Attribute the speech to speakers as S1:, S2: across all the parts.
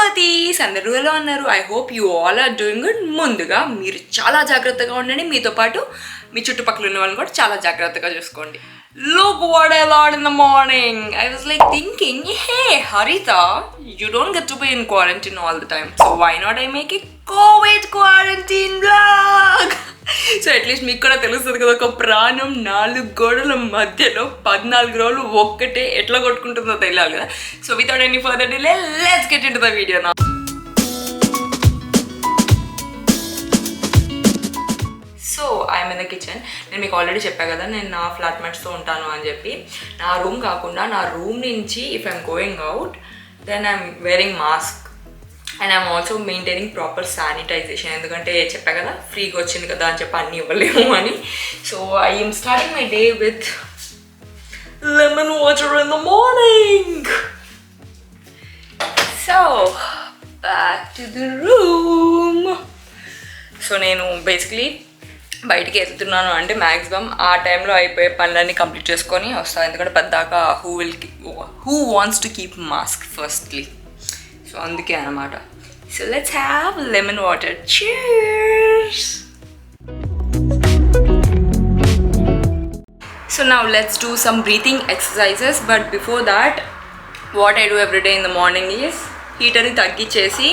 S1: కమావతీస్ అందరూ ఎలా ఉన్నారు? I hope you all are doing good. ముందుగా మీరు చాలా జాగ్రత్తగా ఉండండి, మీతో పాటు మీ చుట్టుపక్కల ఉన్న వాళ్ళని కూడా చాలా జాగ్రత్తగా చూసుకోండి. Look what I learned in the morning. I was like thinking, hey Harita, you don't get to be in quarantine all the time, so why not I make a COVID quarantine vlog? So at least మీకు కూడా తెలుస్తుంది కదా, ఒక ప్రాణం 4 గోడల మధ్యలో 14 రోజులు ఒక్కటే ఎట్లా కొట్టుకుంటుందో తెలియాలి కదా. So without any further delay let's get into the video now. So I'm in the kitchen. నేను మీకు ఆల్రెడీ చెప్పాను కదా నేను నా ఫ్లాట్మేట్స్తో ఉంటాను అని చెప్పి. నా రూమ్ కాకుండా నా రూమ్ నుంచి if I'm going out then I'm wearing mask and I'm also maintaining proper sanitisation. ఎందుకంటే చెప్పా కదా ఫ్రీగా వచ్చింది కదా అని చెప్పి అన్నీ ఇవ్వలేము అని. So I'm starting my day with lemon water in the morning. So back to the room. So నేను బేసిక్లీ బయటికి వెళ్తున్నాను అంటే మ్యాక్సిమం ఆ టైంలో అయిపోయే పనులన్నీ కంప్లీట్ చేసుకొని వస్తాను. ఎందుకంటే పద్దాకా who wants to keep mask firstly. So అందుకే అనమాట. So let's have lemon water. Cheers. So now let's do some breathing exercises. But before that what I do every day in the morning is హీటర్ని తగ్గించేసి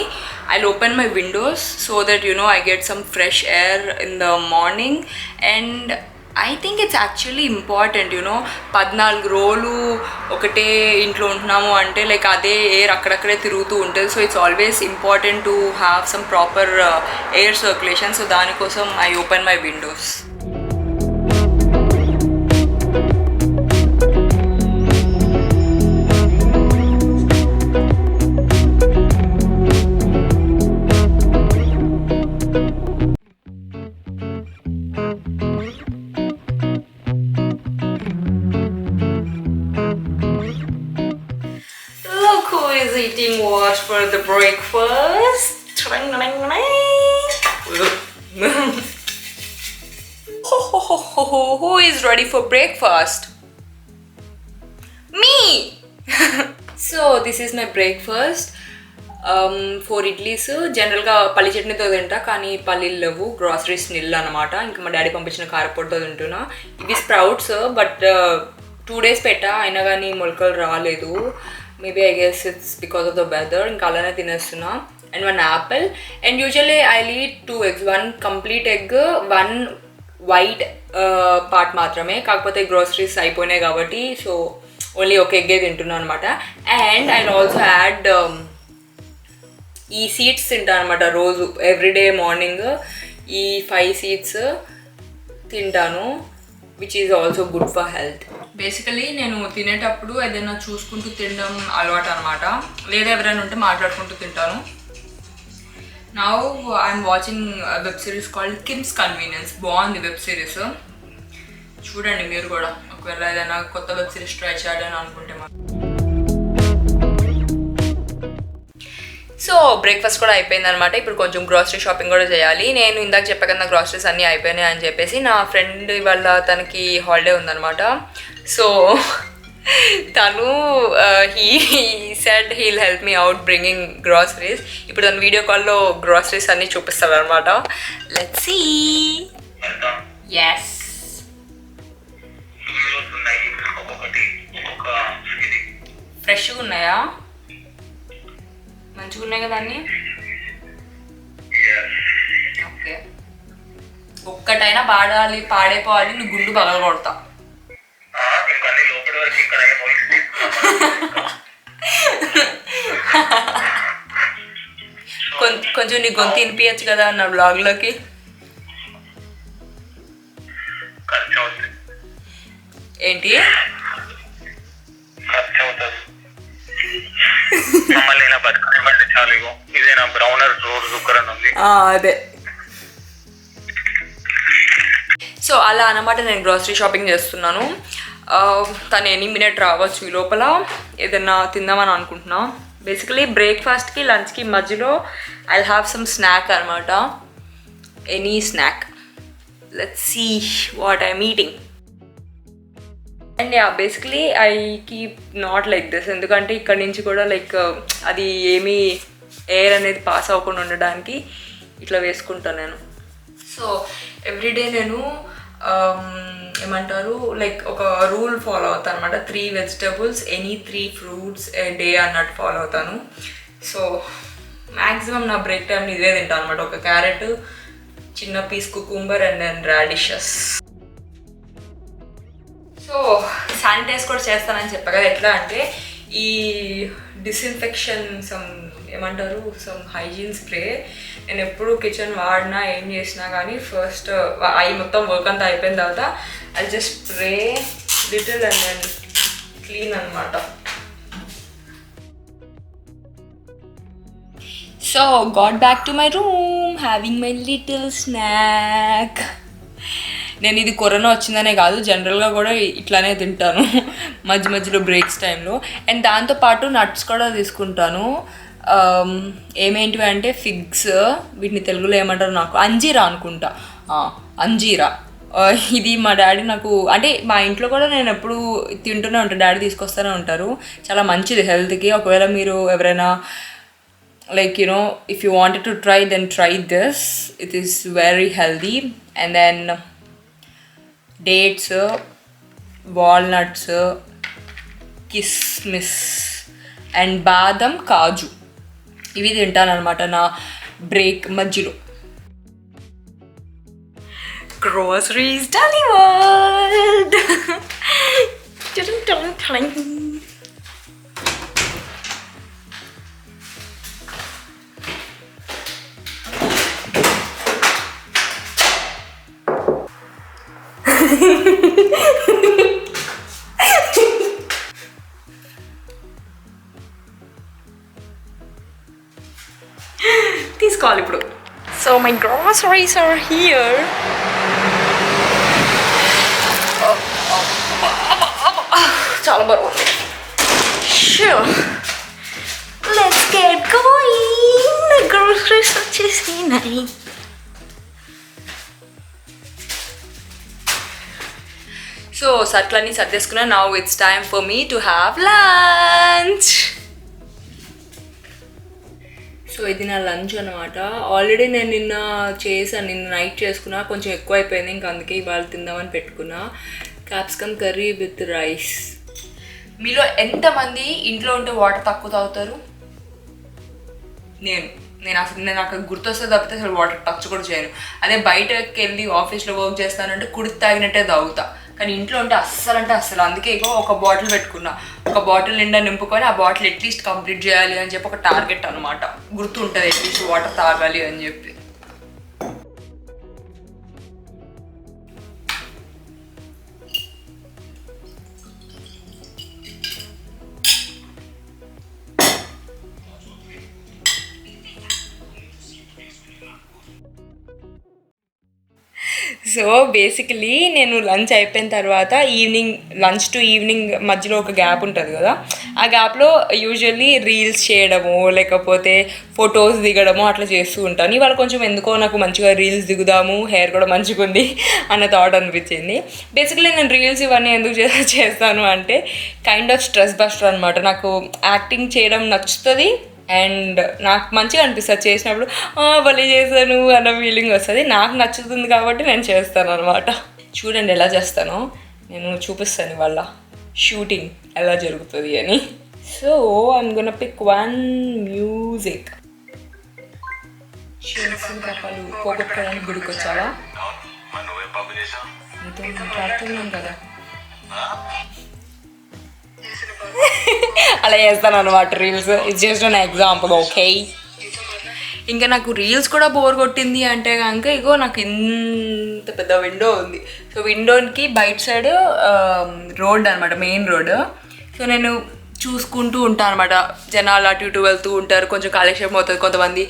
S1: I'll open my windows so that I get some fresh air in the morning. And I think it's actually important 14 రోజులు ఒకటే ఇంట్లో ఉంటున్నాము అంటే like అదే air అక్కడక్కడే తిరుగుతూ ఉంటుంది. So it's always important to have some proper air circulation. So దానికోసం I open my windows. Eating what for the breakfast? Who is ready for breakfast? Me! So this is my breakfast. 4 idlis. జనరల్గా పల్లి చట్నీతో తింటా కానీ పల్లీలు లేవు, groceries నిల్ అనమాట. ఇంకా మా డాడీ పంపించిన కారపొడితో తింటున్నా. ఇవి స్ప్రౌట్స్ బట్ 2 days పెట్టా అయినా కానీ మొలకలు రాలేదు. Maybe I guess it's because of the weather. ఇంకా అలానే తినేస్తున్నా. And 1 apple. And usually I eat 2 eggs, 1 complete egg, 1 white part మాత్రమే. కాకపోతే గ్రోసరీస్ అయిపోయినాయి కాబట్టి సో ఓన్లీ ఒక ఎగ్గే తింటున్నాను అనమాట. అండ్ ఐ ఆల్సో యాడ్ ఈ సీడ్స్ తింటాను అనమాట రోజు ఎవ్రీడే మార్నింగ్. ఈ 5 seeds తింటాను which is also good for health. Basically నేను తినేటప్పుడు ఏదైనా చూసుకుంటూ తినడం అలవాటు అనమాట, లేదా ఎవరైనా ఉంటే మాట్లాడుకుంటూ తింటాను. Now I'm watching web series called KIMS convenience. బాగుంది వెబ్ సిరీస్, చూడండి మీరు కూడా ఒకవేళ ఏదైనా కొత్త వెబ్ సిరీస్ ట్రై చేయాలని అనుకుంటే. సో బ్రేక్ఫాస్ట్ కూడా అయిపోయింది అనమాట. ఇప్పుడు కొంచెం గ్రాసరీ షాపింగ్ కూడా చేయాలి. నేను ఇందాక చెప్పా కదా గ్రాసరీస్ అన్నీ అయిపోయినాయి అని చెప్పేసి. నా ఫ్రెండ్ వల్ల తనకి హాలిడే ఉందనమాట. సో తను he said he'll help me out bringing groceries. ఇప్పుడు తను వీడియో కాల్లో గ్రాసరీస్ అన్నీ చూపిస్తాడు అనమాట. Let's see. ఎస్, ఫ్రెష్గా ఉన్నాయా? మంచిగా ఉన్నాయి కదా అన్నీ. ఓకే, ఒక్కటైనా పాడైపోవాలి, నువ్వు గుండు పగల కొడతా. కొంచెం నీ గొంతు వినిపించచ్చు కదా నా బ్లాగ్లోకి. ఏంటి అదే. సో అలా అన్నమాట నేను గ్రాసరీ షాపింగ్ చేస్తున్నాను. తను ఎనీ మినిట్ రావచ్చు. ఈ లోపల ఏదైనా తిందామని అనుకుంటున్నా. బేసికలీ బ్రేక్ఫాస్ట్కి లంచ్కి మధ్యలో ఐ హ్యావ్ సమ్ స్నాక్ అనమాట, any snack. Let's see what I'm eating. And yeah basically I keep not like this, ఎందుకంటే ఇక్కడ నుంచి కూడా లైక్ అది ఏమీ ఎయిర్ అనేది పాస్ అవ్వకుండా ఉండడానికి ఇట్లా వేసుకుంటాను నేను. సో ఎవ్రీడే నేను ఏమంటారు లైక్ ఒక రూల్ ఫాలో అవుతాను అనమాట. 3 vegetables any 3 fruits a day అన్నట్టు ఫాలో అవుతాను. సో మ్యాక్సిమం నా బ్రేక్ టైం ఇదే తింటాను అనమాట. ఒక క్యారెట్, చిన్న piece cucumber and then radishes. So sanitize కూడా చేస్తానని చెప్పా కదా. ఎట్లా అంటే ఈ డిస్ఇన్ఫెక్షన్ ఏమంటారు హైజీన్ స్ప్రే నేను ఎప్పుడు కిచెన్ వాడినా ఏం చేసినా కానీ ఫస్ట్ అవి మొత్తం వర్క్ అంతా అయిపోయిన తర్వాత I just spray little and then clean అనమాట. So got back to my room having my little snack. నేను ఇది కరోనా వచ్చిందనే కాదు, జనరల్గా కూడా ఇట్లానే తింటాను మధ్య మధ్యలో బ్రేక్స్ టైంలో. అండ్ దాంతోపాటు నట్స్ కూడా తీసుకుంటాను. ఏమేంటివి అంటే ఫిగ్స్, వీటిని తెలుగులో ఏమంటారు నాకు అంజీరా అనుకుంటా, అంజీరా. ఇది మా డాడీ నాకు అంటే మా ఇంట్లో కూడా నేను ఎప్పుడు తింటూనే ఉంటాను, డాడీ తీసుకొస్తూనే ఉంటారు. చాలా మంచిది హెల్త్కి. ఒకవేళ మీరు ఎవరైనా like if you wanted to try, then try this. It is very healthy. And then dates, walnuts, kismis and badam kaju. ఇవి తింటాను అనమాట నా బ్రేక్ మధ్యలో. Groceries delivered. తీసుకోవాలి ఇప్పుడు. So my groceries are here. చాలా బరువు ఉంది. Sure, let's get going. Groceries వచ్చేసినాయి. సో సట్లన్నీ సర్దేసుకున్నా. Now it's time for me to have lunch. So ఇది నా లంచ్ అనమాట. ఆల్రెడీ నేను నిన్న నైట్ చేసుకున్నా, కొంచెం ఎక్కువ అయిపోయింది, ఇంకా అందుకే ఇవాళ తిందామని పెట్టుకున్నా. Capsicum curry with rice. మీలో ఎంతమంది ఇంట్లో ఉంటే వాటర్ తక్కువ తాగుతారు? నేను నాకు గుర్తొస్తే తప్పితే అసలు వాటర్ టచ్ కూడా చేయను. అదే బయటకి వెళ్ళి ఆఫీస్లో వర్క్ చేస్తానంటే కుడితి తాగినట్టే తాగుతా, కానీ ఇంట్లో ఉంటే అస్సలు. అందుకే ఇగో ఒక బాటిల్ పెట్టుకున్నా. ఒక బాటిల్ నిండా నింపుకొని ఆ బాటిల్ అట్లీస్ట్ కంప్లీట్ చేయాలి అని చెప్పి ఒక టార్గెట్ అనమాట. గుర్తుంటుంది అట్లీస్ట్ వాటర్ తాగాలి అని చెప్పి. సో బేసికలీ నేను లంచ్ అయిపోయిన తర్వాత లంచ్ టు ఈవినింగ్ మధ్యలో ఒక గ్యాప్ ఉంటుంది కదా, ఆ గ్యాప్లో యూజువల్లీ రీల్స్ చేయడము లేకపోతే ఫొటోస్ దిగడము అట్లా చేస్తూ ఉంటాను. ఇవాళ కొంచెం ఎందుకో నాకు మంచిగా రీల్స్ దిగుదాము, హెయిర్ కూడా మంచిగా ఉంది అన్న థాట్ అనిపించింది. బేసికలీ నేను రీల్స్ ఇవన్నీ ఎందుకు చేస్తాను అంటే కైండ్ ఆఫ్ స్ట్రెస్ బస్టర్ అనమాట. నాకు యాక్టింగ్ చేయడం నచ్చుతుంది అండ్ నాకు మంచిగా అనిపిస్తుంది చేసినప్పుడు. భలే చేశాను అన్న ఫీలింగ్ వస్తుంది. నాకు నచ్చుతుంది కాబట్టి నేను చేస్తాను అనమాట. చూడండి ఎలా చేస్తానో, నేను చూపిస్తాను వాళ్ళ షూటింగ్ ఎలా జరుగుతుంది అని. So I'm gonna pick one music. కప్పలు పోగొట్టుకోవడానికి గుడికి వచ్చావా? మీతో మాట్లాడుతున్నాం కదా, అలా చేస్తాను అనమాట reels. It's just an example, okay. ఇంకా నాకు రీల్స్ కూడా బోర్ కొట్టింది అంటే కనుక ఇగో నాకు ఇంత పెద్ద విండో ఉంది. సో విండోకి బయట సైడ్ రోడ్ అనమాట, మెయిన్ రోడ్. సో నేను చూసుకుంటూ ఉంటాను అనమాట. జనాలు అటు ఇటు వెళ్తూ ఉంటారు, కొంచెం కాలక్షేపం అవుతుంది. కొంతమంది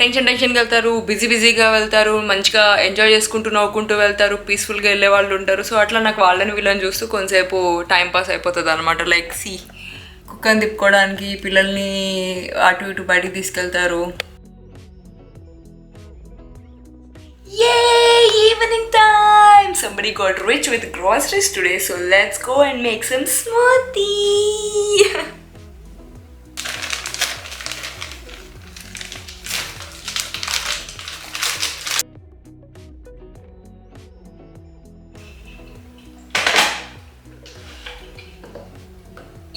S1: టెన్షన్గా వెళ్తారు, బిజీగా వెళ్తారు, మంచిగా ఎంజాయ్ చేసుకుంటూ నవ్వుకుంటూ వెళ్తారు, పీస్ఫుల్గా వెళ్ళే వాళ్ళు ఉంటారు. సో అట్లా నాకు వీళ్ళని చూస్తూ కొంతసేపు టైంపాస్ అయిపోతుంది అనమాట. లైక్ కుక్కని తిప్పుకోవడానికి పిల్లల్ని అటు ఇటు బయటికి తీసుకెళ్తారు. Yay! Evening time! Somebody got rich with groceries today, so let's go and make some smoothie.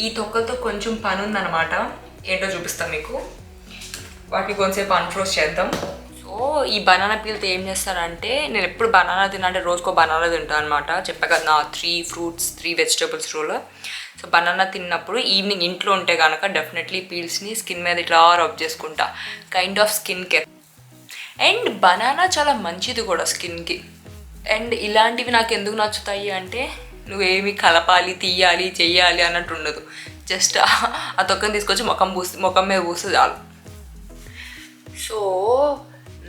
S1: ఈ తొక్కలతో కొంచెం పని ఉందన్నమాట, ఏంటో చూపిస్తాను మీకు. వాటిని కొంచెంసేపు అన్ఫ్రోజ్ చేద్దాం. సో ఈ బనానా పీల్తో ఏం చేస్తానంటే, నేను ఎప్పుడు బనానా తినంటే రోజుకో బనానా తింటాను అనమాట. చెప్పా కదా నా 3 fruits 3 vegetables rule. So banana తిన్నప్పుడు ఈవినింగ్ ఇంట్లో ఉంటే కనుక డెఫినెట్లీ పీల్స్ని స్కిన్ మీద ఇట్లా రబ్ చేసుకుంటా, kind of skin care. And banana చాలా మంచిది కూడా స్కిన్కి. అండ్ ఇలాంటివి నాకు ఎందుకు నచ్చుతాయి అంటే, నువ్వేమి కలపాలి తీయాలి చెయ్యాలి అన్నట్టు ఉండదు. జస్ట్ ఆ తొక్కని తీసుకొచ్చి ముఖం మీద పూస్తే చాలు. సో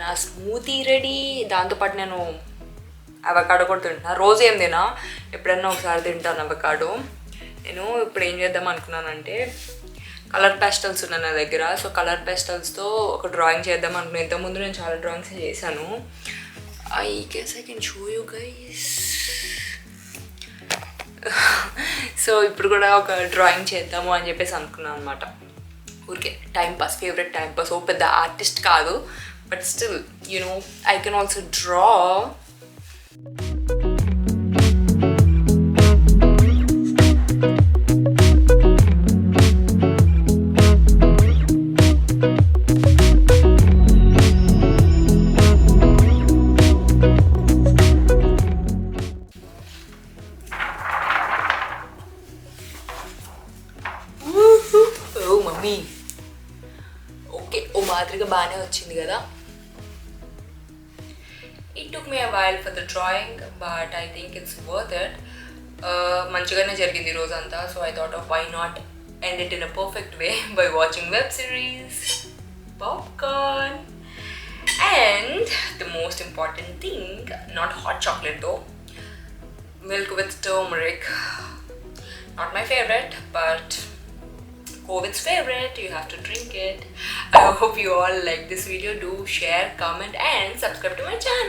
S1: నా స్మూతీ రెడీ. దాంతోపాటు నేను అవకాడో కూడా తింటున్నా. రోజు ఏం తినా, ఎప్పుడన్నా ఒకసారి తింటాను అవకాడో. నేను ఇప్పుడు ఏం చేద్దాం అనుకున్నానంటే, కలర్ పేస్టల్స్ ఉన్నాయి నా దగ్గర. సో కలర్ పేస్టల్స్తో ఒక డ్రాయింగ్ చేద్దాం అనుకున్నాను. ఇంతకుముందు నేను చాలా డ్రాయింగ్స్ చేశాను. I guess I can show you guys. So ఇప్పుడు కూడా ఒక డ్రాయింగ్ చేద్దాము అని చెప్పేసి అనుకున్నాను అనమాట. ఊరికే టైంపాస్, ఫేవరెట్ టైంపాస్. ఓ పెద్ద ఆర్టిస్ట్ కాదు, but still I can also draw. Okay, ఓ మాదిరిగా బాగానే వచ్చింది కదా. It took me a while for the drawing, but I think it's worth it. మంచిగానే జరిగింది రోజంతా. So I thought of why not end it in a perfect way by watching web series, popcorn, and the most important thing, not hot chocolate though, milk with turmeric. Not my favorite, but COVID's favorite. You have to drink it. I hope you all like this video. Do share, comment, and subscribe to my channel.